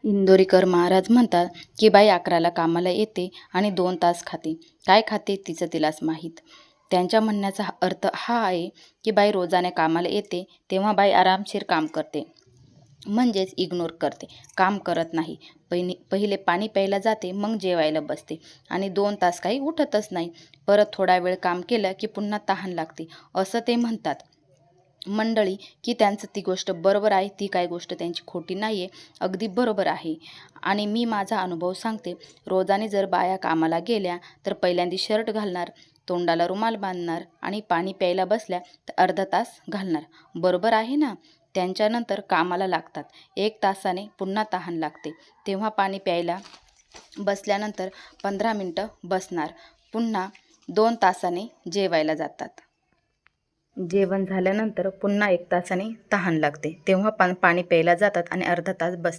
इंदोरीकर महाराज म्हणतात की बाई 11ला कामाला येते आणि 2 तास खाते. काय खाते तिचं तिलाच माहीत. त्यांच्या म्हणण्याचा अर्थ हा आहे की बाई रोजाने कामाला येते तेव्हा बाई आरामशीर काम करते, म्हणजेच इग्नोर करते, काम करत नाही. पहिले पाणी प्यायला जाते, मग जेवायला बसते आणि 2 तास काही उठतच नाही. परत थोडा वेळ काम केलं की पुन्हा तहान लागते, असं ते म्हणतात. मंडळी, की त्यांचं ती गोष्ट बरोबर आहे, ती काही गोष्ट त्यांची खोटी नाही आहे, अगदी बरोबर आहे. आणि मी माझा अनुभव सांगते. रोजाने जर बाया कामाला गेल्या तर पहिल्यांदा शर्ट घालणार, तोंडाला रुमाल बांधणार आणि पाणी प्यायला बसल्या तर अर्धा तास घालणार. बरोबर आहे ना? त्यांच्यानंतर कामाला लागतात. 1 तासाने पुन्हा तहान लागते, तेव्हा पाणी प्यायला बसल्यानंतर 15 मिनटं बसणार. पुन्हा 2 तासाने जेवायला जातात. जेवण झाल्यानंतर पुन्हा 1 तासाने तहान लागते, तेव्हा पाणी प्यायला जातात आणि अर्धा तास बसतात.